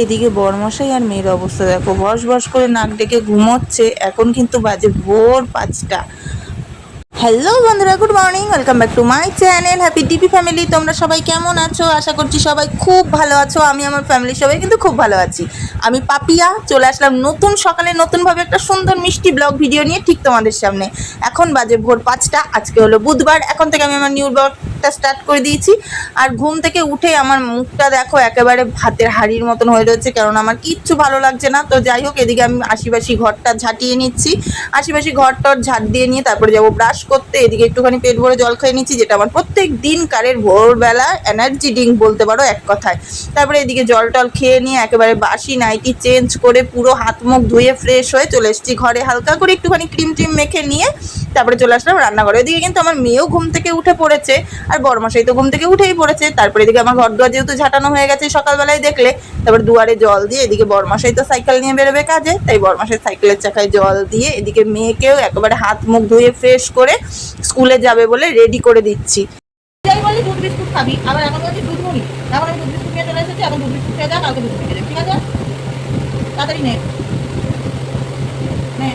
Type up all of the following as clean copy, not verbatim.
এদিকে বরমশাই আর মেয়ের অবস্থা দেখো, বস বস করে নাক ডেকে ঘুমোচ্ছে। এখন কিন্তু বাজে ভোর 5টা। হ্যালো বন্ধুরা, good morning, welcome back to my channel happy DP family. তোমরা সবাই কেমন আছো? আশা করছি সবাই খুব ভালো আছো। আমি আমার ফ্যামিলির সবাই কিন্তু খুব ভালো আছি। আমি পাপিয়া চলে আসলাম নতুন সকালে নতুনভাবে একটা সুন্দর মিষ্টি ব্লগ ভিডিও নিয়ে ঠিক তোমাদের সামনে। এখন বাজে ভোর 5টা, আজকে হলো বুধবার। এখন থেকে আমি আমার নিউ ব্লগটা স্টার্ট করে দিয়েছি। আর ঘুম থেকে উঠে আমার মুখটা দেখো একেবারে ভাতের হাঁড়ির মতন হয়ে রয়েছে, কারণ আমার কিচ্ছু ভালো লাগছে না। তো যাই হোক, এদিকে আমি আশিবাসি ঘরটা ঝাঁটিয়ে নিচ্ছি। আশিপাশি ঘর-টর ঝাঁট দিয়ে নিয়ে তারপরে যাবো ব্রাশ করতে। এদিকে একটুখানি পেট ভরে জল খেয়ে নিচ্ছি, যেটা আমার প্রত্যেক দিনকারের ভোরবেলা এনার্জি ড্রিঙ্ক বলতে পারো এক কথায়। তারপরে এদিকে জল-টল খেয়ে নিয়ে একেবারে বাসি নাইটি চেঞ্জ করে পুরো হাত মুখ ধুয়ে ফ্রেশ হয়ে চলে এসেছি ঘরে। হালকা করে একটুখানি ক্রিম ট্রিম মেখে নিয়ে তারপরে চলে আসলাম রান্নাঘরে। এদিকে কিন্তু আমার মেয়েও ঘুম থেকে উঠে পড়েছে, আর বড়মশাই তো ঘুম থেকে উঠেই পড়েছে। তারপরে এদিকে আমার ঘর দুয়ার যেহেতু ঝাঁটানো হয়ে গেছে সকালবেলায় দেখলে, তারপরে দুয়ারে জল দিয়ে এদিকে বড়মশাই তো সাইকেল নিয়ে বেরোবে কাজে, তাই বড়মশাই সাইকেলের চাকায় জল দিয়ে এদিকে মেয়েকেও একেবারে হাত মুখ ধুয়ে ফ্রেশ করে স্কুলে যাবে বলে রেডি করে দিচ্ছি। যাই বলি দুধ বিস্কুট খাবি, আবার এখন বলছি দুধ মুড়ি। এখন আমি দুধ বিস্কুট নিয়ে চলে এসেছি, এখন দুধ বিস্কুট খেয়ে যা, কালকে দুধ খেয়ে যাবে, ঠিক আছে? তাড়াতাড়ি নে নে।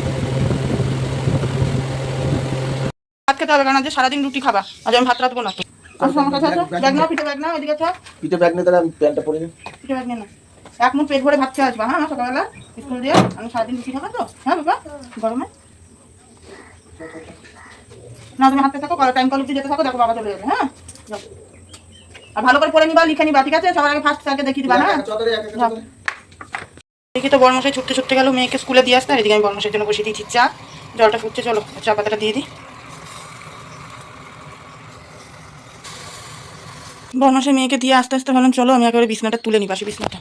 ভাত খেতে হবে, কারণ আজ সারাদিন রুটি খাবা, আজ আমি ভাত রাখবো না। ব্যাগ নাও, পিঠে ব্যাগ নাও, এদিকে থাক। পিঠে ব্যাগ নিয়ে তাহলে আমি প্যান্টটা পরে নিই। পিঠে ব্যাগ নিয়ে না, এক মুঠ পেট ভরে ভাত খেয়ে আসবা। হ্যাঁ, সকালবেলা স্কুল দিয়ে আমি সারাদিন রুটি খাবো তো। হ্যাঁ বাবা, গরমে না তুমি হাতে থাকো, টাইম কল অব্দি যেতে থাকো, দেখো বাবা চলে যাবে। হ্যাঁ যাও। আর ভালো করে পড়ে নিবা, লিখে নিবা, ঠিক আছে? সবার আগে ফার্স্ট স্যারকে দেখিয়ে দিবা। হ্যাঁ দেখি তো বড়মশাই ছুটতে ছুটতে গেল মেয়েকে স্কুলে দিয়ে আসতে। আর এদিকে আমি বড়মশাইয়ের জন্য বসিয়ে দিয়েছি চা। জলটা ফুটছে, চলো চা পাতাটা দিয়ে দিই। বড়মশাই মেয়েকে দিয়ে আস্তে আস্তে ভাবলাম চলো আমি একেবারে বিছনাটা তুলে নিই, পাশে বিছনাটা।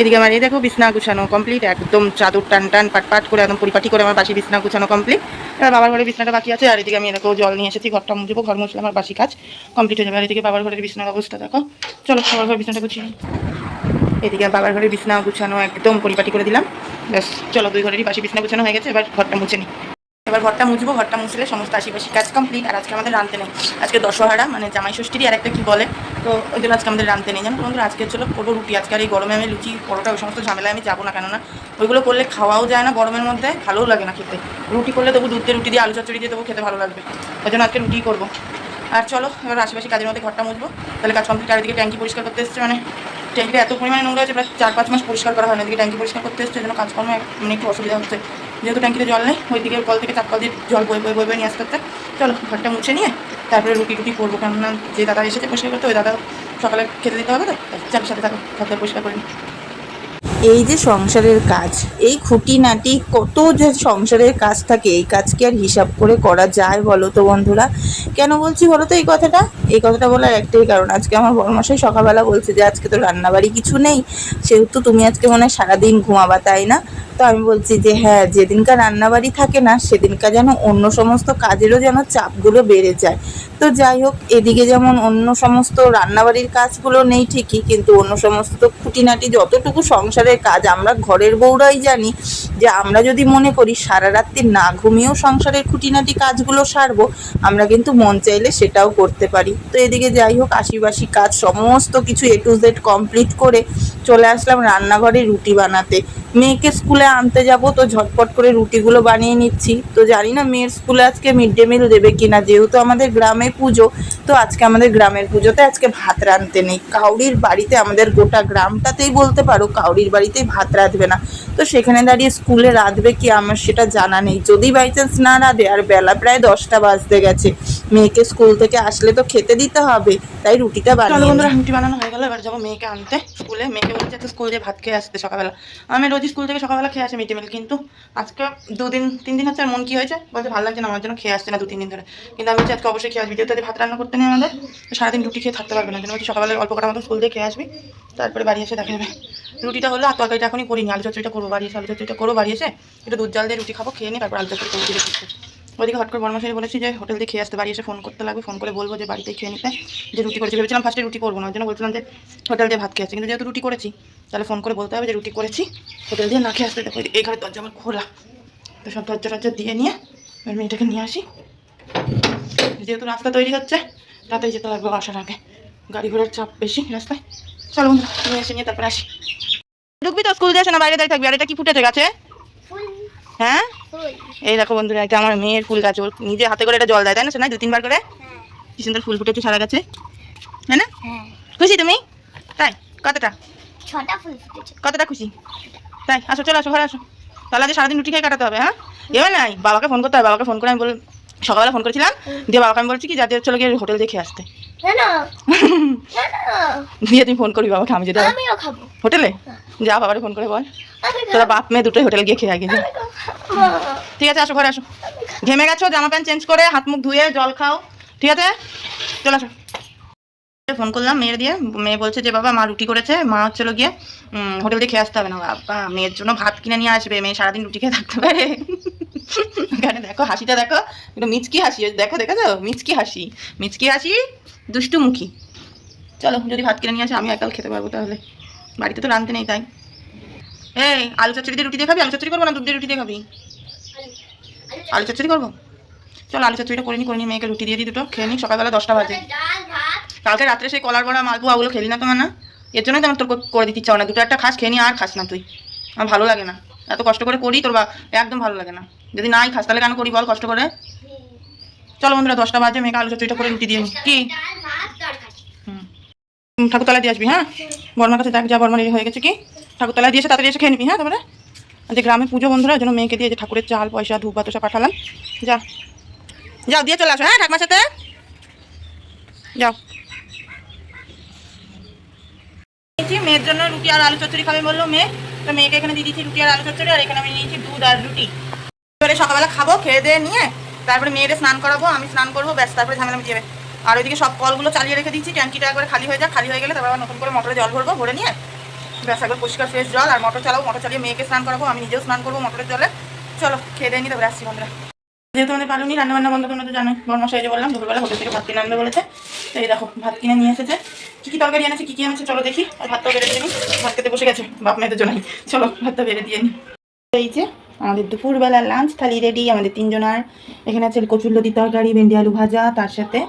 এদিকে আমার এই দেখো বিছনা গুছানো কমপ্লিট, একদম চাদর টান টান পাট পাট করে একদম পরিপাটি করে আমার বাসি বিছনা গুছানো কমপ্লিট। এবার বাবার ঘরের বিছনাটা বাকি আছে। আর এদিকে আমি দেখো জল নিয়ে এসেছি, ঘরটা মুছবো, ঘর মুছলে আমার বাসি কাজ কমপ্লিট হয়ে যাবে। আর এদিকে বাবার ঘরের বিছনার অবস্থা দেখো, চলো বাবার ঘরের বিছনাটা গুছিয়ে নিই। এদিকে বাবার ঘরের বিছনা গুছানো একদম পরিপাটি করে দিলাম। ব্যাস চলো, দুই ঘরেরই বাসি বিছনা গুছানো হয়ে গেছে, এবার ঘরটা মুছে নিই। এবার ঘরটা মুছবো, ঘরটা মুছলে সমস্ত আশিপাশি কাজ কমপ্লিট। আর আজকে আমাদের রাঁধতে নেই, আজকে দশহরা মানে জামাই ষষ্ঠীরই আর একটা কি বলে, তো ওই জন্য আজকে আমাদের রাঁধতে নেই। জানো বন্ধুরা, আজকে চলো করবো রুটি। আজকে আর এই গরমে আমি লুচি পরোটা ওই সমস্ত ঝামেলায় আমি যাবো না, কেননা ওইগুলো করলে খাওয়াও যায় না গরমের মধ্যে, ভালোও লাগে না খেতে। রুটি করলে তবু দুধ দিয়ে রুটি দিয়ে আলু চচ্চড়ি দিয়ে তবু খেতে ভালো লাগবে, ওই জন্য আজকে রুটিই করবো। আর চলো এবার আশেপাশে কাজের মধ্যে ঘরটা মুছবো, তাহলে কাজ কমপ্লিট। আর এদিকে ট্যাঙ্কি পরিষ্কার করতে এসছে, মানে ট্যাঙ্কিটা এত পরিমাণে নোংরা হয়েছে, প্রায় 4-5 মাস পরিষ্কার করা হয় না। এদিকে ট্যাঙ্কি পরিষ্কার করতে এসছে, জন্য কাজকর্ম মানে একটু অসুবিধা হচ্ছে, যেহেতু ট্যাঙ্কিতে জল নেই। ওইদিকে কল থেকে চাপ কল দিয়ে জল বয়ে বয়ে বয়ে নিয়ে আসতে হচ্ছে। চলো ঘরটা মুছে নিয়ে তারপরে রুটি টুটি করবো, কেননা যে দাদা এসেছে পরিষ্কার করতে, ওই দাদা সকালে খেতে দিতে হবে, তো চালের সাথে থাকো ঘরটা পরিষ্কার করে নিই। এই যে সংসারের কাজ, এই খুঁটিনাটি কত যে সংসারের কাজ থাকে, এই কাজকে আর হিসাব করে করা যায় বলো তো বন্ধুরা? কেন বলছি বলো তো এই কথাটা? এই কথাটা বলার একটাই কারণ, আজকে আমার বড়মশাই সকালবেলা বলছে যে আজকে তো রান্নাবাড়ি কিছু নেই, সেহেতু তুমি আজকে মনে হয় সারাদিন ঘুমাবা, তাই না? তো আমি বলছি যে হ্যাঁ, যেদিনকার রান্নাবাড়ি থাকে না সেদিনকার যেন অন্য সমস্ত কাজেরও যেন চাপগুলো বেড়ে যায়। তো যাই হোক, এদিকে যেমন অন্য সমস্ত রান্নাবাড়ির কাজগুলো নেই ঠিকই, কিন্তু অন্য সমস্ত খুঁটিনাটি যতটুকু সংসারের কাজ আমরা ঘরের বউরাই জানি, যে আমরা যদি মনে করি সারা রাত্রি না ঘুমিয়েও সংসারের খুঁটিনাটি কাজগুলো সারবো, আমরা কিন্তু মন চাইলে সেটাও করতে পারি। তো এদিকে যাই হোক, আশিবাসি কাজ সমস্ত কিছু A to Z কমপ্লিট করে চলে আসলাম রান্নাঘরে রুটি বানাতে। মেয়েকে স্কুলে আনতে যাব, তো ঝটপট করে রুটিগুলো বানিয়ে নিচ্ছি। তো জানি না মেয়ের স্কুলে আজকে মিড ডে মিল দেবে কিনা, যেহেতু আমাদের গ্রামে পুজো, তো আজকে আমাদের গ্রামের পুজোতে আজকে ভাত রাঁধতে নেই কাউরির বাড়িতে, আমাদের গোটা গ্রামটাতেই বলতে পারো কাউরির বাড়িতেই ভাত রাঁধবে না। তো সেখানে দাঁড়িয়ে স্কুলে রাঁধবে কি আমার সেটা জানা নেই, যদি বাই চান্স না রাঁধে। আর বেলা প্রায় 10টা বাজতে গেছে, মেয়েকে স্কুল থেকে আসলে তো খেতে দিতে হবে, তাই রুটিটা বানিয়ে নিই। রুটি বানানো হয়ে গেল, এবার যাবো মেয়েকে আনতে স্কুলে। মেয়েকে বলছে একটা স্কুল দিয়ে ভাত খেয়ে আসতে সকালবেলা। আমি রোজ স্কুল থেকে সকালবেলা খেয়ে আসি মিড ডে মিল, কিন্তু আজকে 2-3 দিন হচ্ছে আর মন কি হয়েছে বলতে ভালো লাগছে না, আমার জন্য খেয়ে আসছে না 2-3 দিন ধরে। কিন্তু আমি আজকে অবশ্যই খেয়ে আসবি, যেহেতু ভাত রান্না করতে নেই আমাদের, সারাদিন রুটি খেয়ে থাকতে পারবে না, জন্য সকালবেলা অল্প কটা মতো স্কুল দিয়ে খেয়ে আসবি, তারপরে বাড়ি এসে দেখা যাবে। রুটিটা হলো, আর তরকারিটা এখনই করিনি, আলু চচ্চড়িটা করবো বাড়ি এসে, আলু চচ্চড়িটা করবো বাড়ি এসে, একটু দুধ জাল দিয়ে রুটি খাবো, খেয়ে নিই, তারপর আলু চচ্চড়ি করবো ধীরে ধীরে। ওইদিকে হট করে বড়মশাই বলেছি যে হোটেল দিয়ে খেয়ে আসতে, বাড়ি এসে ফোন করতে লাগবে, ফোন করে বলবো যে বাড়িতে খেয়ে নিতে, যে রুটি করেছি। ভেবেছিলাম ফার্স্টে রুটি করবো না, ওই জন্য বলছিলাম যে হোটেল দিয়ে ভাত খেয়ে আসছি, কিন্তু যেহেতু রুটি করেছি তাহলে ফোন করে বলতে হবে যে রুটি করেছি, হোটেল দিয়ে না খেয়ে আসতে। দেখো এই ঘরের দরজা আমার খোলা, তো সব দরজা টরজা দিয়ে নিয়ে এবার মেয়েটাকে নিয়ে আসি। যেহেতু রাস্তা তৈরি হচ্ছে, তাড়াতাড়ি যেতে লাগবে আসার আগে, গাড়ি ঘোড়ার চাপ বেশি রাস্তায়, চলো বন্ধুরা তুমি এসে নিয়ে তারপরে আসি। ঢুকবি তো, স্কুল যাস না বাইরে দাঁড়িয়ে থাকবি? আর এটা কি ফুটেছে গাছে? হ্যাঁ এই দেখো বন্ধুরা, এটা আমার মেয়ের ফুল গাছ, ওর নিজে হাতে করে এটা জল দেয়, তাই না? শোনা 2-3 বার করে কি সুন্দর ফুল ফুটেছে সারা গাছে, হ্যাঁ না? খুশি তুমি? তাই কতটা? 6টা ফুল ফুটেছে। কতটা খুশি? তাই আসো, চলো আসো, ঘরে আসো। তাহলে আজ সারাদিন রুটি খেয়ে কাটাতে হবে। হ্যাঁ এবার নাই, বাবাকে ফোন করতে হবে। বাবাকে ফোন করে আমি সকালবেলা ফোন করেছিলাম, দিয়ে বাবাকে আমি বলছি কি যাদের চলো গিয়ে হোটেল দেখে আসতে। দিয়ে তুমি ফোন করবি বাবাকে, আমি যেটা আমিও খাবো হোটেলে। যা বাবারে ফোন করে বল তোরা বাপ মেয়ে দুটোই হোটেল গিয়ে খেয়ে আগে যা। ঠিক আছে আসো, ঘরে আসো। ঘেমে গেছো, জামা প্যান্ট চেঞ্জ করে হাত মুখ ধুয়ে জল খাও, ঠিক আছে? চলে আসো। ফোন করলাম মেয়ের দিয়ে, মেয়ে বলছে যে বাবা মা রুটি করেছে, মা হচ্ছিল গিয়ে হোটেল দিয়ে খেয়ে আসতে হবে না। বাবা মেয়ের জন্য ভাত কিনে নিয়ে আসবে, মেয়ে সারাদিন রুটি খেয়ে থাকতে পারে? এখানে দেখো হাসিটা দেখো, একটু মিচকি হাসি, দেখো দেখো তো মিচকি হাসি, মিচকি হাসি, দুষ্টু মুখী। চলো যদি ভাত কিনে নিয়ে আসে আমি একাল খেতে পারবো, তাহলে বাড়িতে তো রাঁধতে নেই। তাই এই আলু চচ্চড়ি দিয়ে রুটি দিয়ে খাবি? আলু চচ্চড়ি করবো না দুধ দিয়ে রুটি দিয়ে খাবি? আলু চচ্চড়ি করবো। চলো আলু চচ্চড়িটা করে নিই, মেয়েকে রুটি দিয়ে দিই দুটো, খেয়ে নিই। সকালবেলা 10টা বাজে। কালকে রাত্রে সেই কলার বড়া মালপোয়া ওগুলো খেলি না তোমার না, এর জন্যই তো আমার তোর করে দিতে ইচ্ছা হয় না। দুটো একটা খাস, খেয়ে নি আর খাস না তুই, আমার ভালো লাগে না। এত কষ্ট করে করি তোর একদম ভালো লাগে না। যদি নাই খাস তাহলে কেন করি বল কষ্ট করে? চলো বন্ধুরা 10টা বাজে, মেয়েকে আলু চচ্চড়িটা করে রুটি দিয়ে নি। কি ঠাকুরতলায় দিয়ে আসবি? হ্যাঁ বর্মার কাছে দেখ, যা বর্মা হয়ে গেছে কি, ঠাকুরতলায় দিয়েছে, তাড়াতাড়ি এসে খেয়ে নিবি। হ্যাঁ তারপরে যে গ্রামে পুজো বন্ধুরা, ওই জন্য মেয়েকে দিয়ে যে ঠাকুরের চাল পয়সা ধূপ বাতাসা পাঠালাম। যা যাও দিয়ে চলে আসো। হ্যাঁ ঠাকুমার সাথে যাও। মেয়ের জন্য রুটি আর আলু চচ্চড়ি খাবে বললো মেয়ে, তো মেয়েকে এখানে দিয়ে দিচ্ছি রুটি আর আলু চচ্চড়ি, আর এখানে আমি নিয়েছি দুধ আর রুটি। এবারে সকালবেলা খাবো, খেয়ে দিয়ে নিয়ে তারপরে মেয়েরে স্নান করাবো, আমি স্নান করবো, ব্যাস তারপরে ঝামেলা মিটিয়ে যাবে। আর ওইদিকে সব কলগুলো চালিয়ে রেখে দিচ্ছি, ট্যাঙ্কিটা একবারে খালি হয়ে যাক, খালি হয়ে গেলে তারপর আবার নতুন করে মোটরে জল ভরবো, ভরে নিয়ে ব্যাস একবার পরিষ্কার ফ্রেশ জল আর মোটর চালাবো, মোটর চালিয়ে মেয়েকে স্নান করাবো, আমি নিজেও স্নান করবো মোটরের জলে। চলো খেয়ে দিয়ে নি তারপরে আসছি বন্ধুরা। যেহেতু আমাদের পালুনি রান্নাবান্না বন্ধ, তোমরা তো জানো বর্মশাই যে বললাম দুপুরবেলা হোটেল থেকে ভাত কিনে আনবে বলেছে। তো এই দেখো ভাত কিনে নিয়ে এসেছে, কী তরকারি এনেছে কী এনেছে চলো দেখি। আর ভাতটাও বেড়ে দিয়ে নি, ভাত খেতে বসে গেছে বাপ মেয়েদের জন্যই। চলো ভাতটা বেড়ে দিয়ে নি। এই যে আমাদের দুপুরবেলা লাঞ্চ থালি রেডি আমাদের 3 জনার। এখানে আছে কচুরলতি তরকারি, ভেন্ডি আলু ভাজা, তার সাথে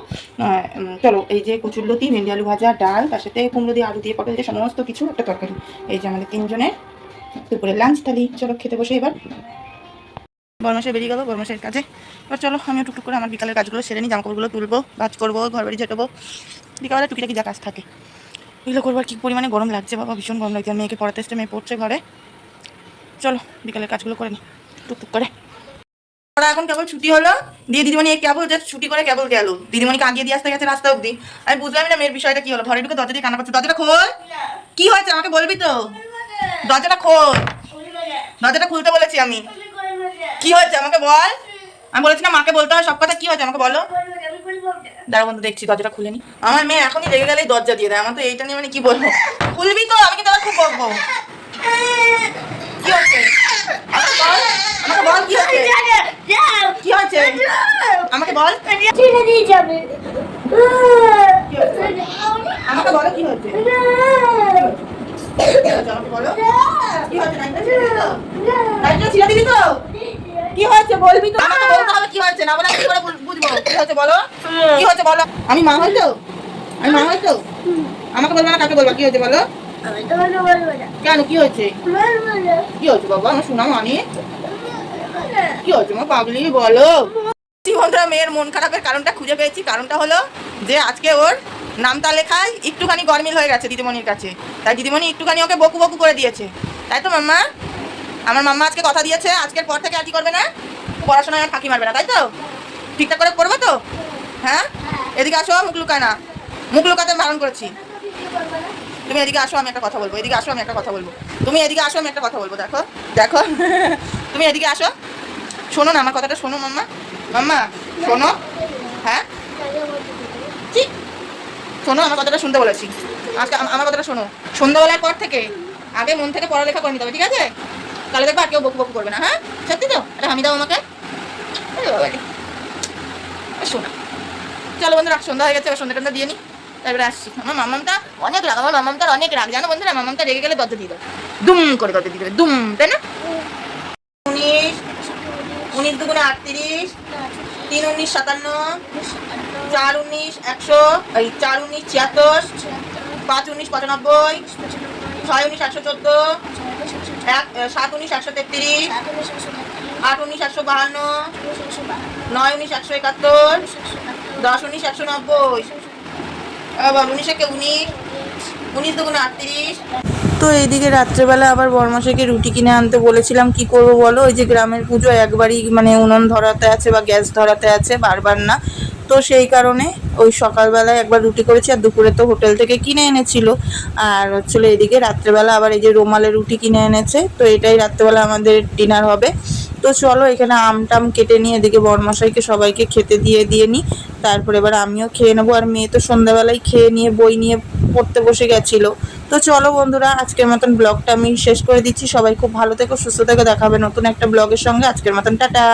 চলো এই যে কচুরলতি ভেন্ডি আলু ভাজা, ডাল, তার সাথে কুমড়ো দিয়ে আলু দিয়ে পটল দিয়ে সমস্ত কিছু একটা তরকারি। এই যে আমাদের 3 জনের দুপুরে লাঞ্চ থালি। চলো খেতে বসে এবার। বর্মাশাই বেরিয়ে গেলো বর্মাশাইয়ের কাজে। এবার চলো আমিও টুকটুক করে আমার বিকালের কাজগুলো সেরে নিই, জামাকাপড়গুলো তুলবো, কাজ করবো, ঘর বাড়ি ঝেঁটাবো, বিকালে টুকিটাকি যা কাজ থাকে এগুলো করবো। আর কি পরিমাণে গরম লাগছে বাবা, ভীষণ গরম লাগছে। আর মেয়েকে পড়াতে এসছে, মেয়ে পড়ছে ঘরে। চলো বিকালের কাজগুলো করে নিই টুকটুক করে। ওরা এখন কেবল ছুটি হলো, দিয়ে দিদিমণি কেবল জাস্ট ছুটি করে কেবল গেল, দিদিমণিকে আগিয়ে দিয়ে আসতে গেছে রাস্তা অব্দি। আমি বুঝলাম না মেয়ের বিষয়টা কি হলো। ঘরে ঢুকে দরজা দিয়ে কান্না করছে। দরজাটা খোল, কি হয়েছে আমাকে বলবি তো? দরজাটা খোল, দরজাটা খুলতে বলেছি আমি। কি হয়েছে আমাকে বল, আমি বলেছি না মাকে বলতে হয় সব কথা। কি হয়েছে আমাকে বলো। দাঁড়া বন্ধু দেখছি, দরজাটা খুলে নি। আমার মেয়ে এখনই রেগে গেলেই দরজা দিয়ে দেয়। আমার তো এইটা নিয়ে মানে কি বলবো। খুলবি তো, আমি কিন্তু আবার খুব বকবো। কি হচ্ছে আমাকে বল, আমাকে বল কি হচ্ছে, কি হচ্ছে আমাকে বল, আমাকে বলো কি হচ্ছে, আমাকে বলো কি হচ্ছে। নাইটটা ছিঁড়ে দিবি তো? কি হয়েছে বলবি তো, আমাকে বলতে হবে কি হয়েছে, না বলে কি করে বুঝবো কি হয়েছে বলো, কি হয়েছে বলো। আমি মা হয়তো, আমি মা হয়তো, আমাকে বলবো না কাকে বলবো কি হয়েছে বলো। কেন কি হয়েছে, কি হয়েছে বাবা আমার শোনা মানি, কি হয়েছে মা পাগলি বলো। বন্ধুরা মেয়ের মন খারাপের কারণটা খুঁজে পেয়েছি। কারণটা হলো যে আজকে ওর নামটা লেখায় একটুখানি গরমিল হয়ে গেছে দিদিমণির কাছে, তাই দিদিমণি একটুখানি ওকে বকু বকু করে দিয়েছে। তাই তো মাম্মা, আমার মাম্মা আজকে কথা দিয়েছে আজকের পর থেকে আর কি করবে না, পড়াশোনায় আর ফাঁকি মারবে না, তাই তো? ঠিকঠাক করে করবে তো? হ্যাঁ এদিকে আসো, মুখ লুকায় না, মুখ লুকাতে বারণ করেছি। তুমি এদিকে আসো, আমি একটা কথা বলবো। এদিকে আসো, আমি একটা কথা বলবো। তুমি এদিকে আসো, আমি একটা কথা বলবো। দেখো দেখো তুমি এদিকে আসো, শোনো না আমার কথাটা, শোনো মাম্মা, মাম্মা শোনো। হ্যাঁ ঠিক শোনো, আমার কথাটা শুনতে বলেছি। আজকে আমার কথাটা শোনো, সন্ধ্যাবেলার পর থেকে আগে মন থেকে পড়ালেখা করে নিতে হবে, ঠিক আছে? তাহলে দেখবো আর কেউ বকু বকু করবে না। হ্যাঁ সত্যি তো? এটা হামি দাও আমাকে। শোনা চলো বন্ধুরা, সন্ধ্যা হয়ে গেছে, সন্ধ্যা টন্ধা দিয়ে নি, তারপরে আসছি। আমার মামামটা অনেক রাগ, আমার মামামটার অনেক রাগ জানো বন্ধুরা। মামামটা রেগে গেলে দরজা দিয়ে দেবে, দুম করে দরজা দিয়ে দেবে, দুম, তাই না? 19 19 দুগুণে 38, 3 19 57, 4 19 100, 4 19 76, 5 19 95, 6 19 814, 7 19 833, 8 19 852, 9 19 171, 10 19 190, আবার 19 একে 19, 19 দুগুণে 38। তো এইদিকে রাত্রেবেলা আবার বরমাসাইকে রুটি কিনে আনতে বলেছিলাম, কি করব বলো, ওই যে গ্রামের পুজো একবারই মানে উনুন ধরাতে আছে বা গ্যাস ধরাতে আছে, বারবার না। তো সেই কারণে ওই সকালবেলায় একবার রুটি করেছি, আর দুপুরে তো হোটেল থেকে কিনে এনেছিল। আর হচ্ছিল এদিকে রাত্রেবেলা আবার এই যে রুমালের রুটি কিনে এনেছে, তো এটাই রাত্রেবেলা আমাদের ডিনার হবে। তো চলো এখানে আমটাম কেটে নিয়ে এদিকে বরমশাইকে সবাইকে খেতে দিয়ে নিই, তারপরে এবার আমিও খেয়ে নেবো। আর মেয়ে তো সন্ধ্যাবেলায় খেয়ে নিয়ে বই নিয়ে পড়তে বসে গেছিলো। তো চলো বন্ধুরা, আজকের মতন ব্লগটা আমি শেষ করে দিচ্ছি। সবাই খুব ভালো থেকো, সুস্থ থেকো, দেখা হবে নতুন একটা ব্লগের সঙ্গে। আজকের মতন টাটা।